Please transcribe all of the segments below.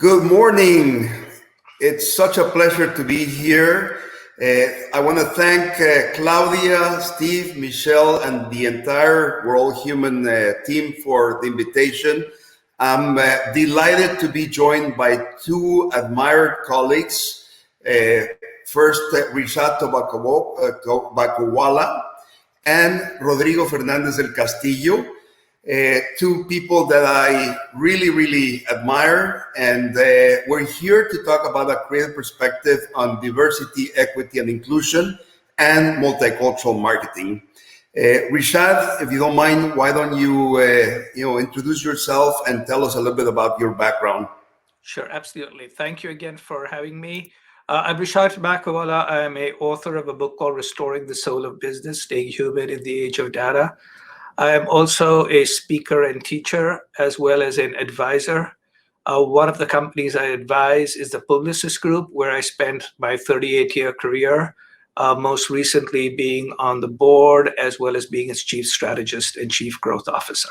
Good morning. It's such a pleasure to be here. I want to thank Claudia, Steve, Michelle, and the entire World Human team for the invitation. I'm delighted to be joined by two admired colleagues. First, Rishad Tobaccowala and Rodrigo Fernández del Castillo. Two people that I really admire, and we're here to talk about a creative perspective on diversity, equity, and inclusion, and multicultural marketing. Rishad, if you don't mind, why don't you introduce yourself and tell us a little bit about your background? Sure, absolutely. Thank you again for having me. I'm Rishad Tobaccowala. I am an author of a book called Restoring the Soul of Business, Staying Human in the Age of Data. I am also a speaker and teacher, as well as an advisor. One of the companies I advise is the Publicis Groupe, where I spent my 38-year career, most recently being on the board, as well as being its chief strategist and chief growth officer.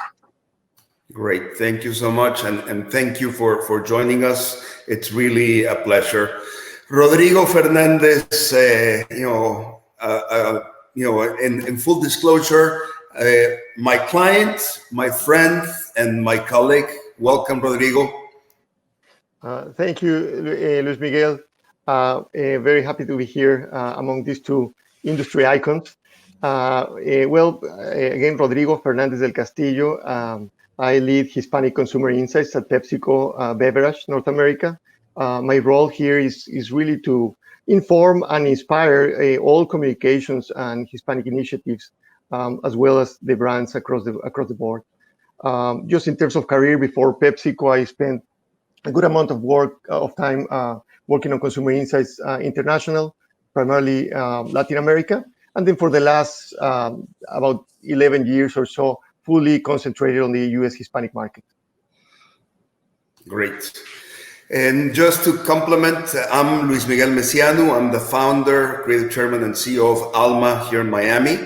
Great. Thank you so much. And thank you for joining us. It's really a pleasure. Rodrigo Fernández, in full disclosure, my client, my friend, and my colleague. Welcome, Rodrigo. Thank you, Luis Miguel. Very happy to be here among these two industry icons. Again, Rodrigo Fernández del Castillo. I lead Hispanic consumer insights at PepsiCo Beverage North America. My role here is really to inform and inspire all communications and Hispanic initiatives, as well as the brands across the board. Just in terms of career, before PepsiCo, I spent a good amount of time working on consumer insights international, primarily Latin America, and then for the last about 11 years or so, fully concentrated on the U.S. Hispanic market. Great. And just to complement, I'm Luis Miguel Messianu. I'm the founder, creative chairman, and CEO of Alma here in Miami.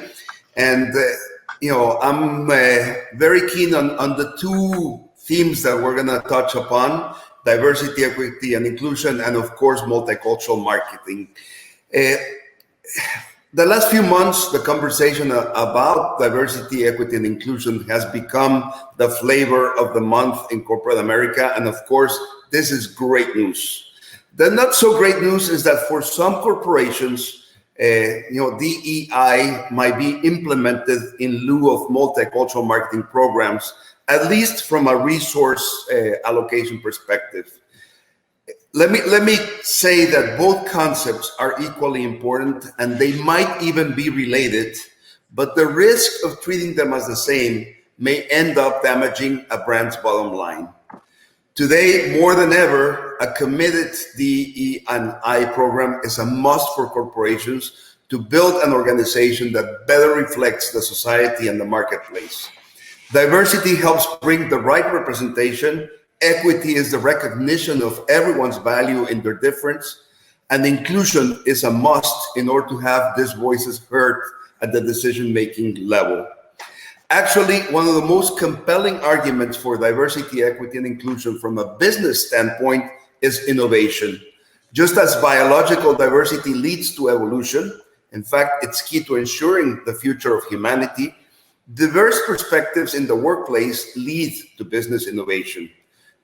And, I'm very keen on the two themes that we're going to touch upon: diversity, equity, and inclusion, and of course, multicultural marketing. The last few months, the conversation about diversity, equity, and inclusion has become the flavor of the month in corporate America. And of course, this is great news. The not so great news is that for some corporations, DE&I might be implemented in lieu of multicultural marketing programs, at least from a resource allocation perspective. Let me say that both concepts are equally important, and they might even be related, but the risk of treating them as the same may end up damaging a brand's bottom line. Today, more than ever, a committed DE&I program is a must for corporations to build an organization that better reflects the society and the marketplace. Diversity helps bring the right representation. Equity is the recognition of everyone's value in their difference. And inclusion is a must in order to have these voices heard at the decision-making level. Actually, one of the most compelling arguments for diversity, equity, and inclusion from a business standpoint is innovation. Just as biological diversity leads to evolution, in fact, it's key to ensuring the future of humanity, diverse perspectives in the workplace lead to business innovation.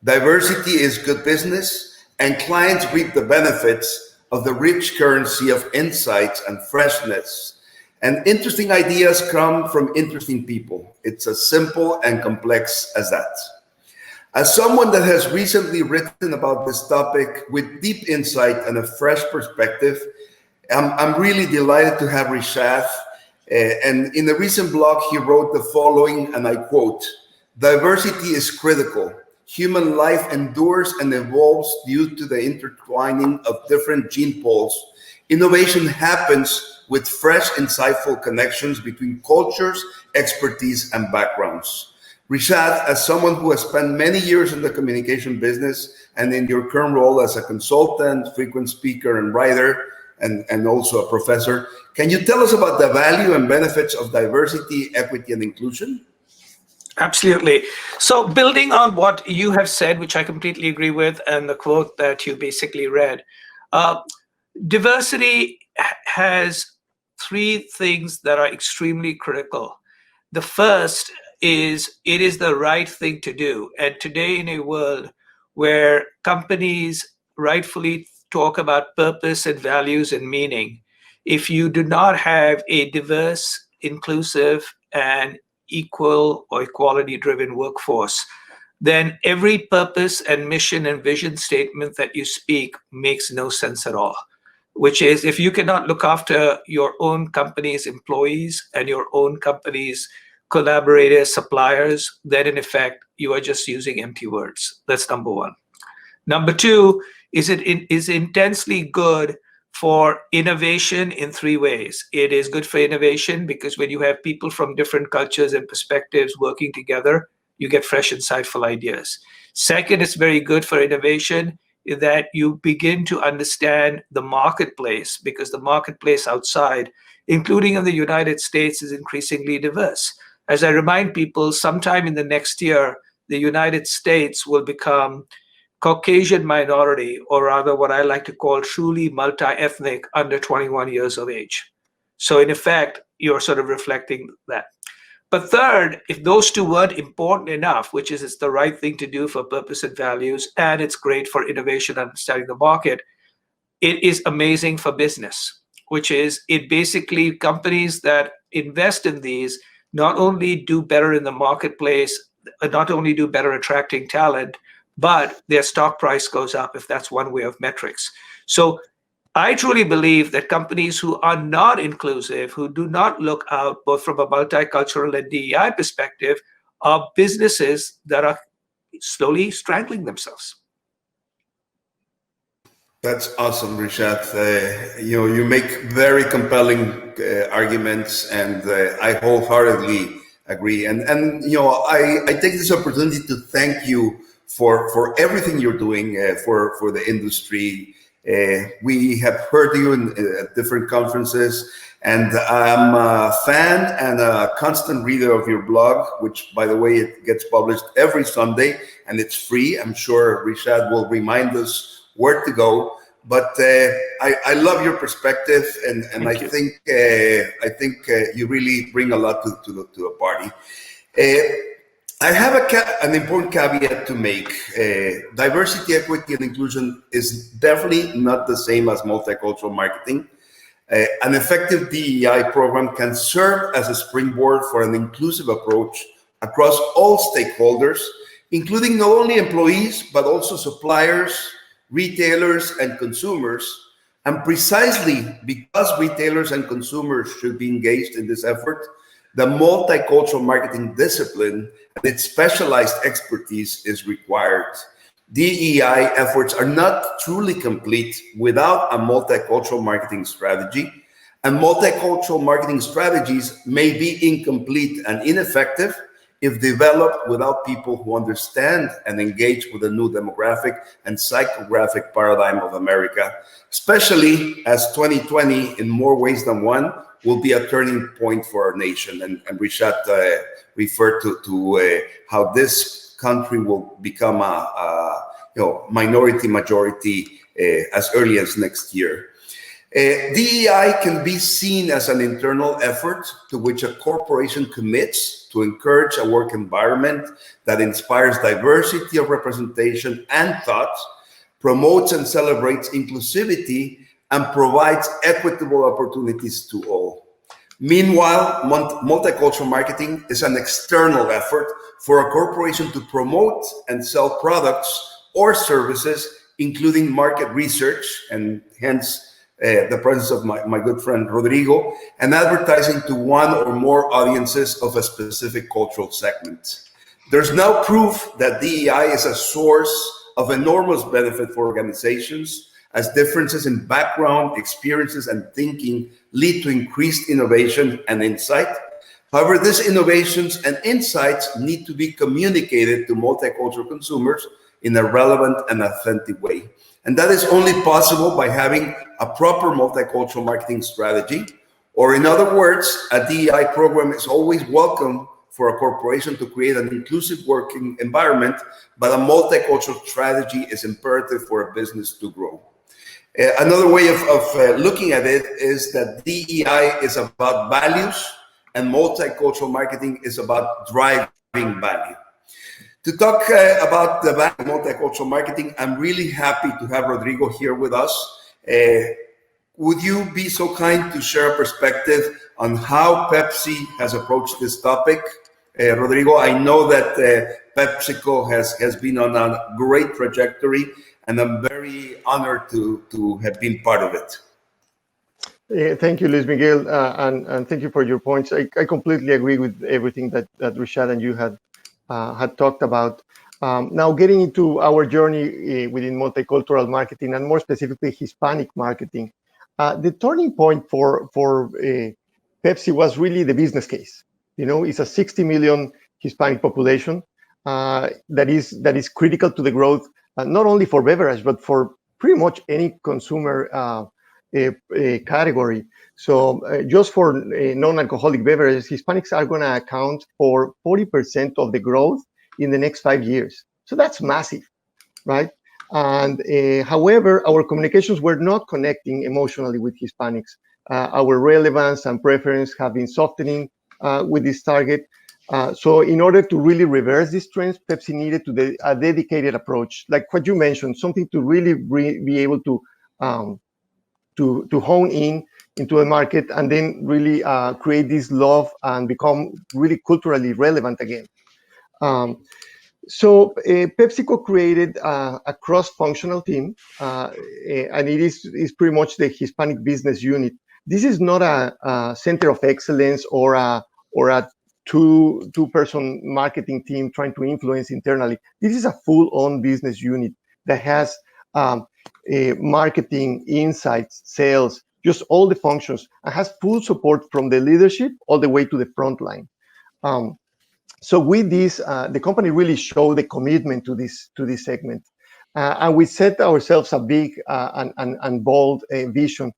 Diversity is good business, and clients reap the benefits of the rich currency of insights and freshness. And interesting ideas come from interesting people. It's as simple and complex as that. As someone that has recently written about this topic with deep insight and a fresh perspective, I'm really delighted to have Rishad. And in a recent blog, he wrote the following, and I quote, "Diversity is critical. Human life endures and evolves due to the intertwining of different gene pools. Innovation happens with fresh, insightful connections between cultures, expertise, and backgrounds." Rishad, as someone who has spent many years in the communication business and in your current role as a consultant, frequent speaker, and writer, and also a professor, can you tell us about the value and benefits of diversity, equity, and inclusion? Absolutely. So building on what you have said, which I completely agree with, and the quote that you basically read, uh, diversity has three things that are extremely critical. The first is it is the right thing to do. And today, in a world where companies rightfully talk about purpose and values and meaning, if you do not have a diverse, inclusive, and equal or equality driven workforce, then every purpose and mission and vision statement that you speak makes no sense at all. Which is, if you cannot look after your own company's employees and your own company's collaborators, suppliers, then in effect, you are just using empty words. That's number one. Number two is it is intensely good for innovation in three ways. It is good for innovation because when you have people from different cultures and perspectives working together, you get fresh, insightful ideas. Second, it's very good for innovation in that you begin to understand the marketplace because the marketplace outside, including in the United States, is increasingly diverse. As I remind people, sometime in the next year, the United States will become Caucasian minority, or rather what I like to call truly multi-ethnic under 21 years of age. So in effect, you're sort of reflecting that. But third, if those two weren't important enough, which is it's the right thing to do for purpose and values, and it's great for innovation, understanding the market, it is amazing for business, which is it basically companies that invest in these not only do better in the marketplace, not only do better attracting talent, but their stock price goes up if that's one way of metrics. So I truly believe that companies who are not inclusive, who do not look out both from a multicultural and DEI perspective, are businesses that are slowly strangling themselves. That's awesome, Rishad. You make very compelling arguments, and I wholeheartedly agree. And I take this opportunity to thank you for everything you're doing for the industry. We have heard you at different conferences, and I'm a fan and a constant reader of your blog, which, by the way, it gets published every Sunday, and it's free. I'm sure Rishad will remind us where to go. But I love your perspective, and I think you really bring a lot to the party. I have an important caveat to make. Diversity, equity, and inclusion is definitely not the same as multicultural marketing. An effective DEI program can serve as a springboard for an inclusive approach across all stakeholders, including not only employees, but also suppliers, retailers, and consumers. And precisely because retailers and consumers should be engaged in this effort, the multicultural marketing discipline and its specialized expertise is required. DEI efforts are not truly complete without a multicultural marketing strategy, and multicultural marketing strategies may be incomplete and ineffective if developed without people who understand and engage with the new demographic and psychographic paradigm of America, especially as 2020, in more ways than one, will be a turning point for our nation. And Rishad referred to how this country will become a minority majority as early as next year. DEI can be seen as an internal effort to which a corporation commits to encourage a work environment that inspires diversity of representation and thought, promotes and celebrates inclusivity, and provides equitable opportunities to all. Meanwhile, multicultural marketing is an external effort for a corporation to promote and sell products or services, including market research, and hence the presence of my good friend Rodrigo, and advertising to one or more audiences of a specific cultural segment. There's now proof that DEI is a source of enormous benefit for organizations, as differences in background, experiences, and thinking lead to increased innovation and insight. However, these innovations and insights need to be communicated to multicultural consumers in a relevant and authentic way. And that is only possible by having a proper multicultural marketing strategy, or in other words, a DEI program is always welcome for a corporation to create an inclusive working environment, but a multicultural strategy is imperative for a business to grow. Another way of looking at it is that DE&I is about values and multicultural marketing is about driving value. To talk about the value of multicultural marketing, I'm really happy to have Rodrigo here with us. Would you be so kind to share a perspective on how Pepsi has approached this topic? Rodrigo, I know that PepsiCo has been on a great trajectory, and I'm very honored to have been part of it. Thank you, Luis Miguel, and thank you for your points. I completely agree with everything that Rishad and you had talked about. Now, getting into our journey within multicultural marketing, and more specifically Hispanic marketing, the turning point for Pepsi was really the business case. It's a 60 million Hispanic population that is critical to the growth, not only for beverage, but for pretty much any consumer category. So just for non-alcoholic beverages, Hispanics are going to account for 40% of the growth in the next 5 years. So that's massive, right? And however, our communications were not connecting emotionally with Hispanics. Our relevance and preference have been softening with this target. So in order to really reverse these trends, Pepsi needed a dedicated approach, like what you mentioned, something to really be able to hone into a market and then really create this love and become really culturally relevant again. So PepsiCo created a cross-functional team, and it is pretty much the Hispanic business unit. This is not a center of excellence or a two-person marketing team trying to influence internally. This is a full-on business unit that has marketing, insights, sales, just all the functions, and has full support from the leadership all the way to the front line. So with this, the company really showed the commitment to this segment, and we set ourselves a big and bold vision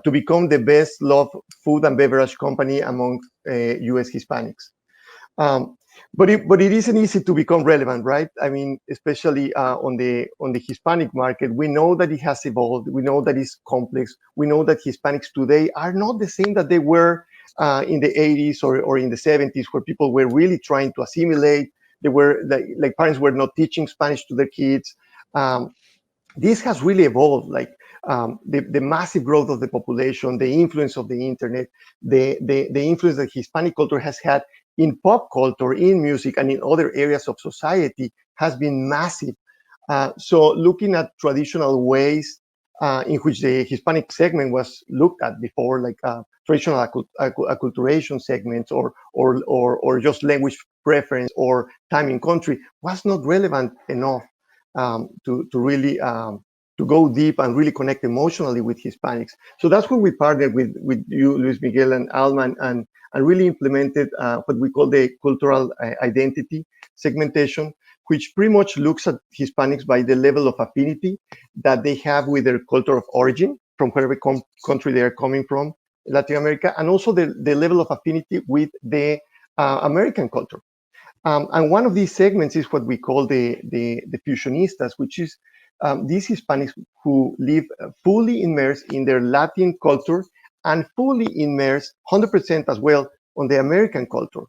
to become the best loved food and beverage company among U.S. Hispanics. But it isn't easy to become relevant, right? I mean, especially on the Hispanic market, we know that it has evolved. We know that it's complex. We know that Hispanics today are not the same that they were in the 80s or in the 70s, where people were really trying to assimilate. They were like parents were not teaching Spanish to their kids. This has really evolved, like the massive growth of the population, the influence of the internet, the influence that Hispanic culture has had in pop culture, in music, and in other areas of society has been massive. So looking at traditional ways in which the Hispanic segment was looked at before, like traditional acculturation segments or just language preference or time in country, was not relevant enough to really to go deep and really connect emotionally with Hispanics. So that's when we partnered with you, Luis Miguel and Alma, and really implemented what we call the cultural identity segmentation, which pretty much looks at Hispanics by the level of affinity that they have with their culture of origin, from whatever country they are coming from, Latin America, and also the level of affinity with the American culture. And one of these segments is what we call the Fusionistas, which is these Hispanics who live fully immersed in their Latin culture and fully immersed 100% as well on the American culture.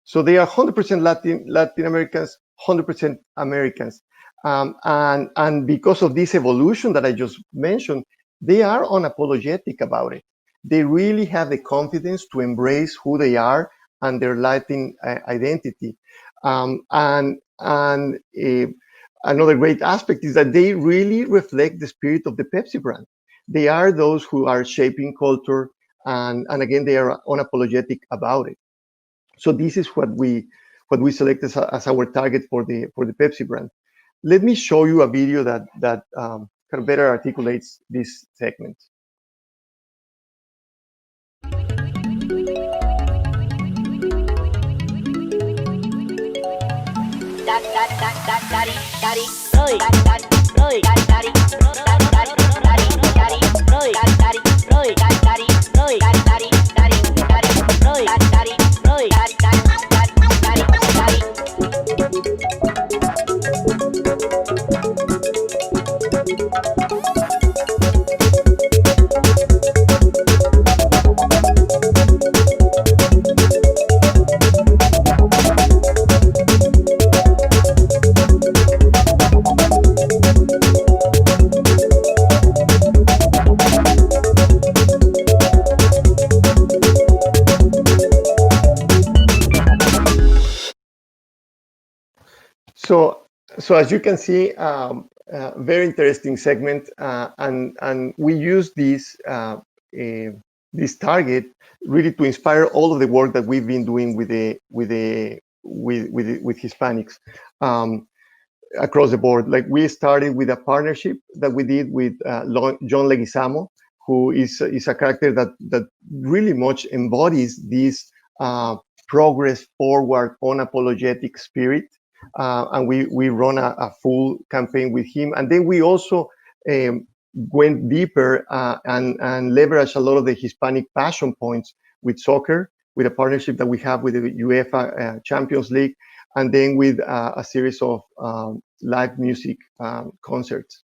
So they are 100% Latin Americans, 100% Americans. And because of this evolution that I just mentioned, they are unapologetic about it. They really have the confidence to embrace who they are and their Latin identity. Another great aspect is that they really reflect the spirit of the Pepsi brand. They are those who are shaping culture, and again, they are unapologetic about it. So this is what we selected as our target for the Pepsi brand. Let me show you a video that kind of better articulates this segment. So as you can see, very interesting segment, and we use this target really to inspire all of the work that we've been doing with Hispanics across the board. Like, we started with a partnership that we did with John Leguizamo, who is a character that really much embodies this progress forward, unapologetic spirit. And we run a full campaign with him. And then we also went deeper and leveraged a lot of the Hispanic passion points with soccer, with a partnership that we have with the UEFA Champions League, and then with a series of live music concerts.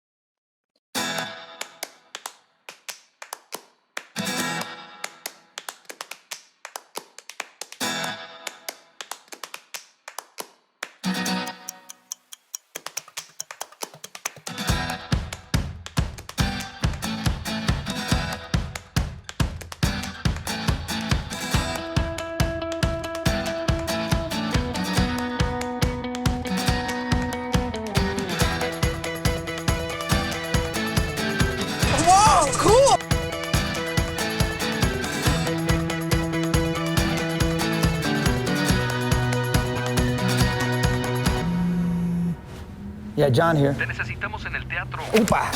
Yeah, John here. Te necesitamos en el teatro. Upa!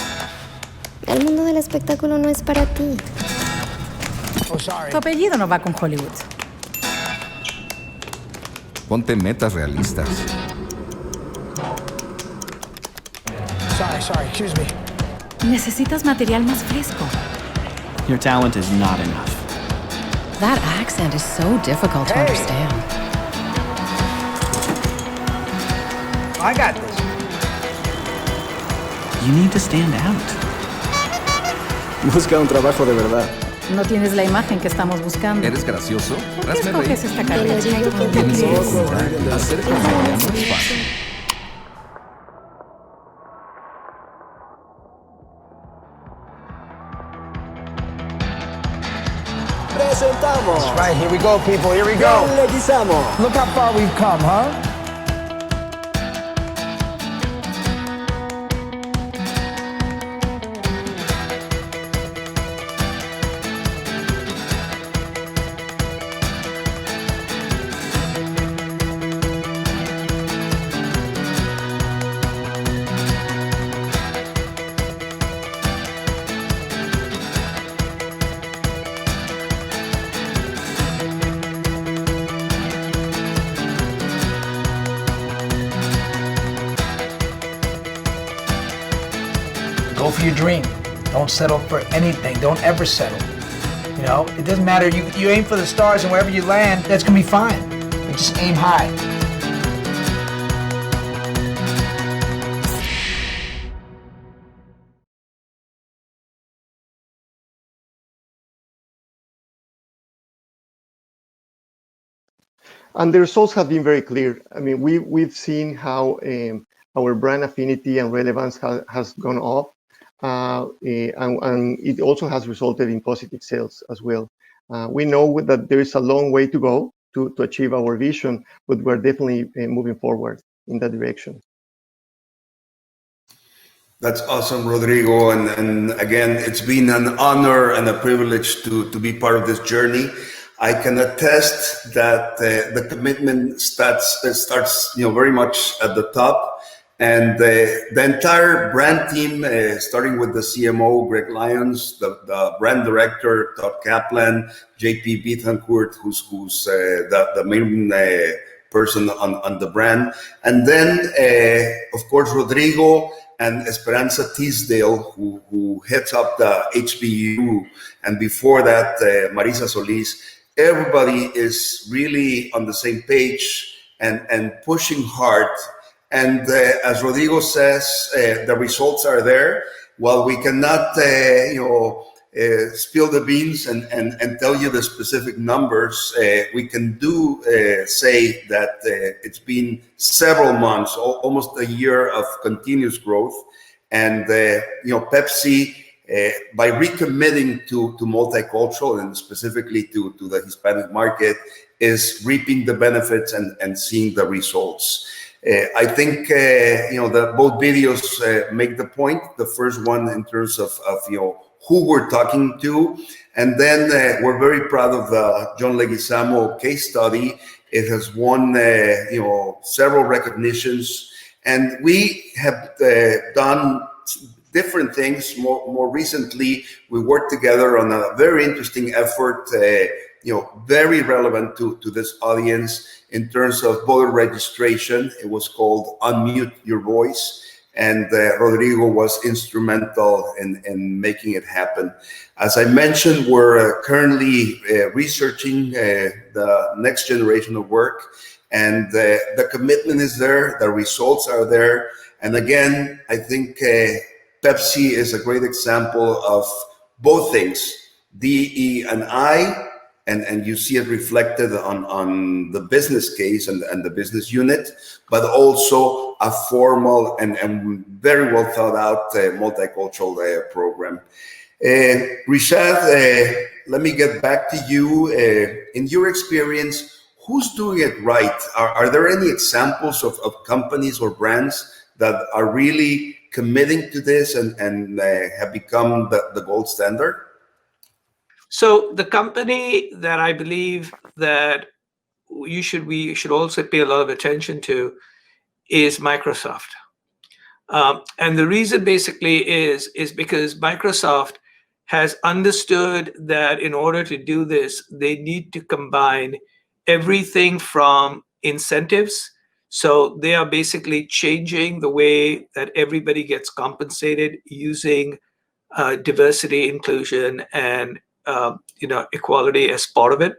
El mundo del espectáculo no es para ti. Oh, sorry. Tu apellido no va con Hollywood. Ponte metas realistas. Sorry, excuse me. Necesitas material más fresco. Your talent is not enough. That accent is so difficult to understand. I got this. You need to stand out. Busca un trabajo de verdad. No tienes la imagen que estamos buscando. ¿Eres gracioso? ¿Por qué Hazme reír. escoges esta carrera? Tienes que disfrutar. Hacer comedia no es fácil. Presentamos. That's right, here we go, people, here we go. Leguizamo. Look how far we've come, huh? Go for your dream. Don't settle for anything. Don't ever settle. You know, it doesn't matter. You aim for the stars, and wherever you land, that's gonna be fine. But just aim high. And the results have been very clear. I mean, we've seen how our brand affinity and relevance has gone up, and it also has resulted in positive sales as well. We know that there is a long way to go to achieve our vision, but we're definitely moving forward in that direction. That's awesome, Rodrigo. And again, it's been an honor and a privilege to be part of this journey. I can attest that the commitment starts very much at the top, and the entire brand team, starting with the CMO Greg Lyons, the brand director Todd Kaplan, JP Bittencourt, who's the main person on the brand, and then of course Rodrigo and Esperanza Teasdale, who heads up the HBU, and before that Marisa Solis. Everybody is really on the same page and pushing hard. And as Rodrigo says, the results are there. While we cannot, spill the beans and tell you the specific numbers, we can say that it's been several months, almost a year of continuous growth. And Pepsi, by recommitting to multicultural and specifically to the Hispanic market, is reaping the benefits and seeing the results. I think that both videos make the point. The first one in terms of who we're talking to, and then we're very proud of the John Leguizamo case study. It has won several recognitions, and we have done different things. More recently, we worked together on a very interesting effort, very relevant to this audience in terms of voter registration. It was called Unmute Your Voice, and Rodrigo was instrumental in making it happen. As I mentioned, we're currently researching the next generation of work, and the commitment is there, the results are there. And again, I think Pepsi is a great example of both things, DE&I, and you see it reflected on the business case and the business unit, but also a formal and very well thought out multicultural program. Rishad, let me get back to you. In your experience, who's doing it right? Are there any examples of companies or brands that are really committing to this and have become the gold standard? So the company that I believe that we should also pay a lot of attention to is Microsoft. And the reason basically is because Microsoft has understood that in order to do this, they need to combine everything from incentives. So they are basically changing the way that everybody gets compensated using diversity, inclusion, and equality as part of it.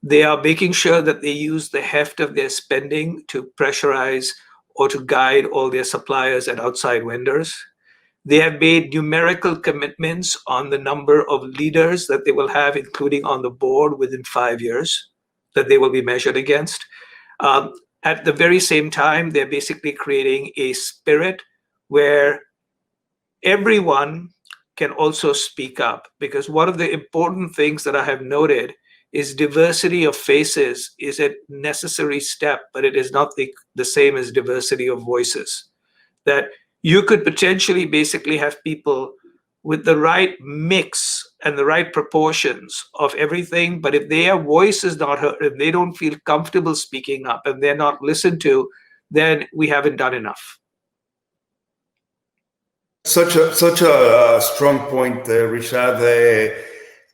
They are making sure that they use the heft of their spending to pressurize or to guide all their suppliers and outside vendors. They have made numerical commitments on the number of leaders that they will have, including on the board, within 5 years, that they will be measured against. At the very same time, they're basically creating a spirit where everyone can also speak up, because one of the important things that I have noted is diversity of faces is a necessary step, but it is not the same as diversity of voices. That you could potentially basically have people with the right mix and the right proportions of everything, but if their voice is not heard, if they don't feel comfortable speaking up and they're not listened to, then we haven't done enough. Such a strong point, Rishad.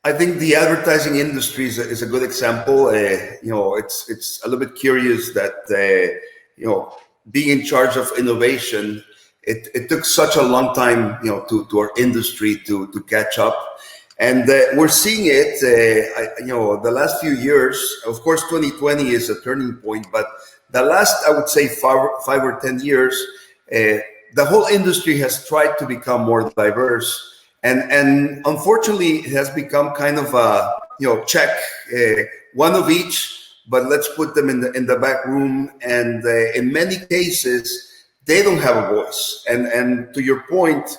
I think the advertising industry is a good example. It's a little bit curious that being in charge of innovation, it took such a long time to our industry to catch up, and we're seeing it. The last few years, of course, 2020 is a turning point, but the last, I would say, 5 or 10 years. The whole industry has tried to become more diverse, and unfortunately, it has become kind of a check, one of each, but let's put them in the back room. And in many cases, they don't have a voice. And to your point,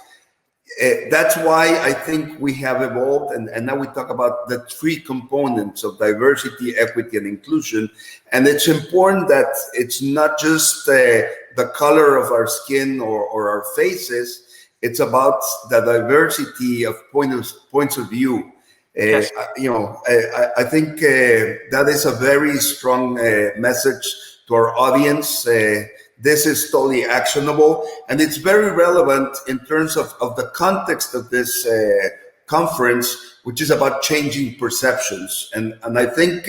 that's why I think we have evolved, and now we talk about the 3 components of diversity, equity, and inclusion. And it's important that it's not just the color of our skin or our faces. It's about the diversity of points of view. Yes. I think that is a very strong message to our audience. This is totally actionable, and it's very relevant in terms of the context of this conference, which is about changing perceptions. And I think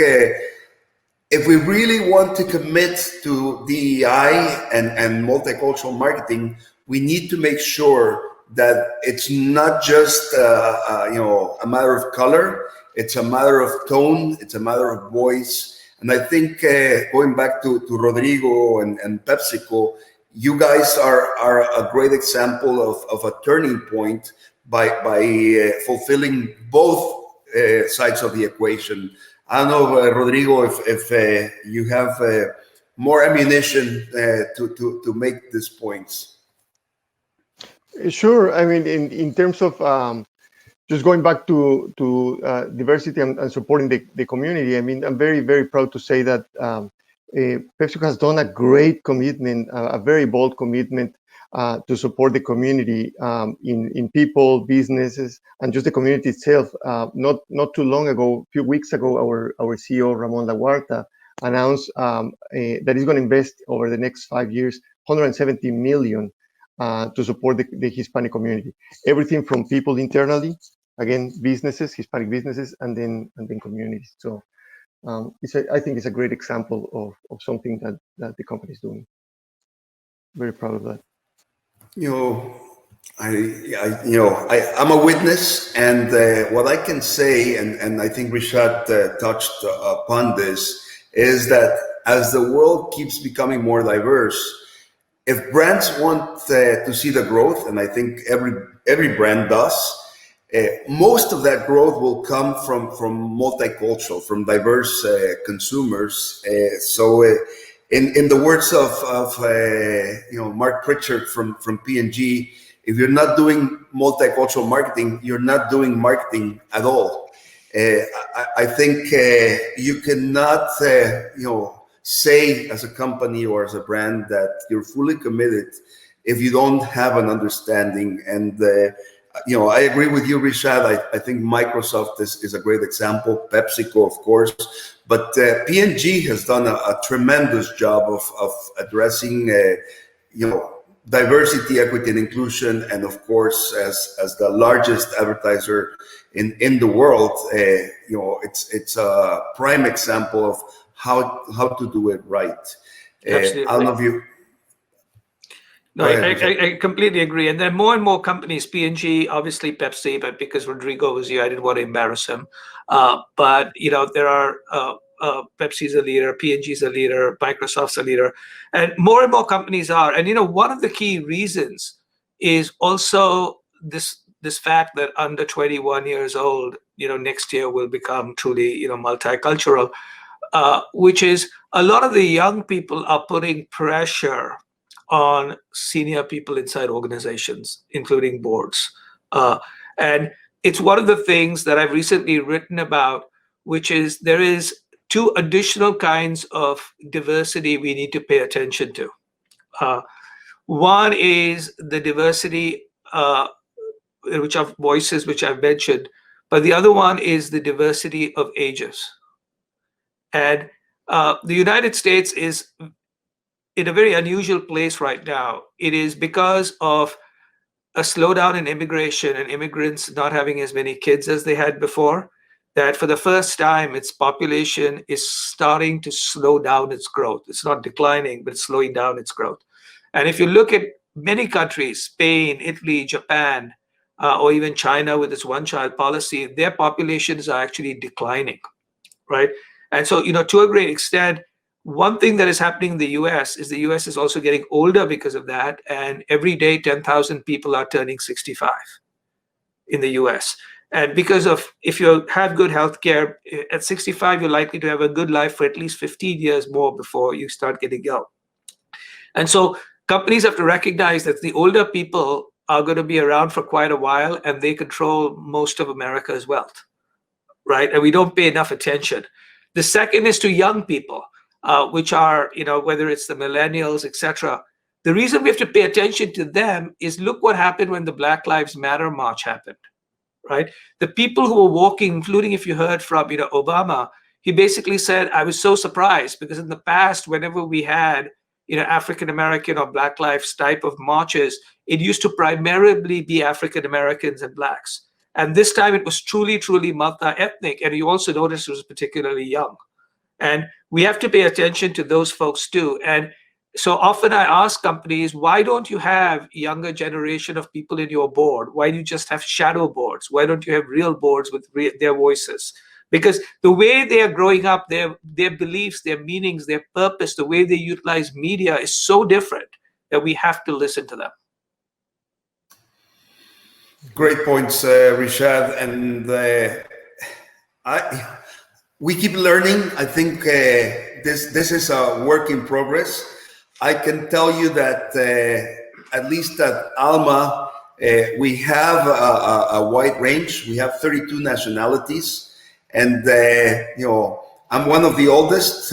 if we really want to commit to DEI and multicultural marketing, we need to make sure that it's not just a matter of color, it's a matter of tone, it's a matter of voice. And I think going back to Rodrigo and PepsiCo, you guys are a great example of a turning point by fulfilling both sides of the equation. I don't know, Rodrigo, if you have more ammunition to make these points. Sure. I mean, in terms of just going back to diversity and supporting the community, I mean, I'm very, very proud to say that PepsiCo has done a great commitment, a very bold commitment to support the community in people, businesses, and just the community itself. Not too long ago, a few weeks ago, our CEO, Ramon Laguarta, announced that he's going to invest over the next 5 years, 170 million to support the Hispanic community. Everything from people internally, again, businesses, Hispanic businesses, and then communities. So I think it's a great example of something that the company is doing. Very proud of that. I'm a witness, and what I can say, and I think Rishad touched upon this, is that as the world keeps becoming more diverse, if brands want to see the growth, and I think every brand does, most of that growth will come from multicultural, from diverse consumers. So in the words of Mark Pritchard from P&G, if you're not doing multicultural marketing, you're not doing marketing at all. I think you cannot say as a company or as a brand that you're fully committed if you don't have an understanding. And I agree with you, Rishad. I think Microsoft is a great example, PepsiCo, of course, but P&G has done a tremendous job of addressing, diversity, equity, and inclusion, and of course, as the largest advertiser in the world, it's a prime example of how to do it right. Absolutely. I don't know if you. No, I completely agree. And then more and more companies, P&G, obviously Pepsi, but because Rodrigo was here, I didn't want to embarrass him. But there are Pepsi's a leader, P&G's a leader, Microsoft's a leader, and more companies are. And one of the key reasons is also this fact that under 21 years old, next year will become truly multicultural, which is a lot of the young people are putting pressure on senior people inside organizations, including boards. And it's one of the things that I've recently written about, which is there is 2 additional kinds of diversity we need to pay attention to. One is the diversity which of voices, which I've mentioned, but the other one is the diversity of ages. And the United States is in a very unusual place right now. It is because of a slowdown in immigration and immigrants not having as many kids as they had before, that for the first time, its population is starting to slow down its growth. It's not declining, but it's slowing down its growth. And if you look at many countries, Spain, Italy, Japan, or even China with its one-child policy, their populations are actually declining, right? And so, to a great extent, one thing that is happening in the US is the US is also getting older because of that. And every day, 10,000 people are turning 65 in the US. And because of, if you have good healthcare, at 65, you're likely to have a good life for at least 15 years more before you start getting ill. And so companies have to recognize that the older people are going to be around for quite a while, and they control most of America's wealth, right? And we don't pay enough attention. The second is to young people, which are, whether it's the millennials, etc. The reason we have to pay attention to them is look what happened when the Black Lives Matter march happened, right? The people who were walking, including if you heard from, Obama, he basically said, I was so surprised because in the past, whenever we had, African-American or Black Lives type of marches, it used to primarily be African-Americans and Blacks. And this time it was truly, truly multi-ethnic. And you also noticed it was particularly young. And we have to pay attention to those folks too. And so often I ask companies, why don't you have a younger generation of people in your board? Why do you just have shadow boards? Why don't you have real boards with their voices? Because the way they are growing up, their beliefs, their meanings, their purpose, the way they utilize media is so different that we have to listen to them. Great points, Rishad. And we keep learning. I think this is a work in progress. I can tell you that at least at Alma, we have a wide range. We have 32 nationalities. And, I'm one of the oldest,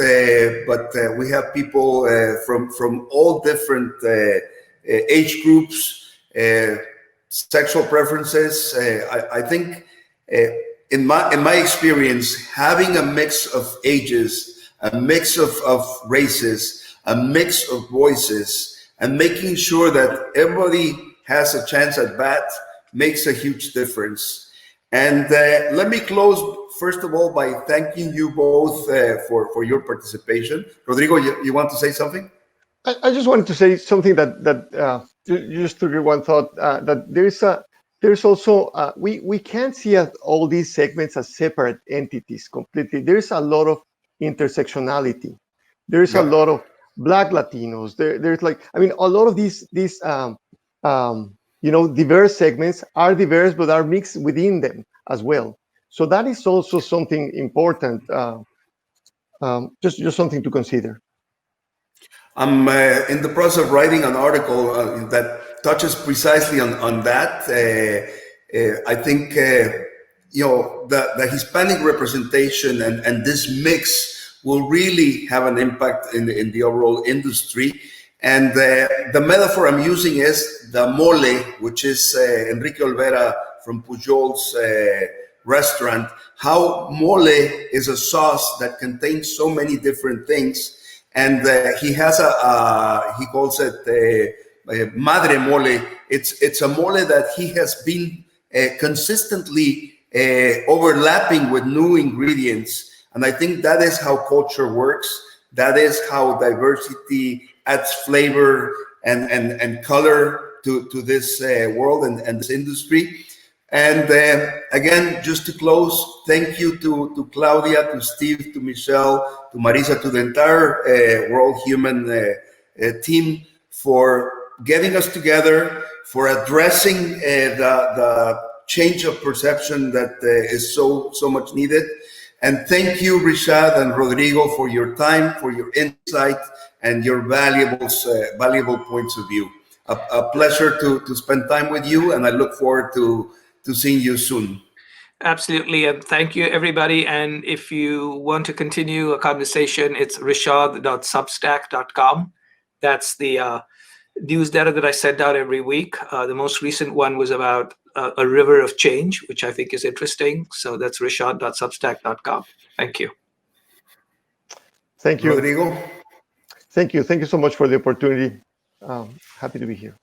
but we have people from all different age groups, sexual preferences. I think, in my experience, having a mix of ages, a mix of races, a mix of voices, and making sure that everybody has a chance at bat makes a huge difference. And let me close, first of all, by thanking you both for your participation. Rodrigo, you want to say something? I just wanted to say something that just to one thought, that there's also, we can't see all these segments as separate entities completely. There's a lot of intersectionality. There's a lot of Black Latinos. There's like, I mean, a lot of these diverse segments are diverse, but are mixed within them as well. So that is also something important, just something to consider. I'm in the process of writing an article that touches precisely on that. I think, the Hispanic representation and this mix will really have an impact in the overall industry. And the metaphor I'm using is the mole, which is Enrique Olvera from Pujol's restaurant. How mole is a sauce that contains so many different things. And he has he calls it madre mole. It's a mole that he has been consistently overlapping with new ingredients. And I think that is how culture works. That is how diversity adds flavor and color to this world and this industry. And again, just to close, thank you to Claudia, to Steve, to Michelle, to Marisa, to the entire World Human team for getting us together, for addressing the change of perception that is so much needed. And thank you, Rishad and Rodrigo, for your time, for your insight, and your valuable points of view. A pleasure to spend time with you, and I look forward to seeing you soon. Absolutely, and thank you, everybody. And if you want to continue a conversation, it's rishad.substack.com. That's the newsletter that I send out every week. The most recent one was about a river of change, which I think is interesting. So that's rishad.substack.com. Thank you. Thank you, Rodrigo. Thank you so much for the opportunity. Happy to be here.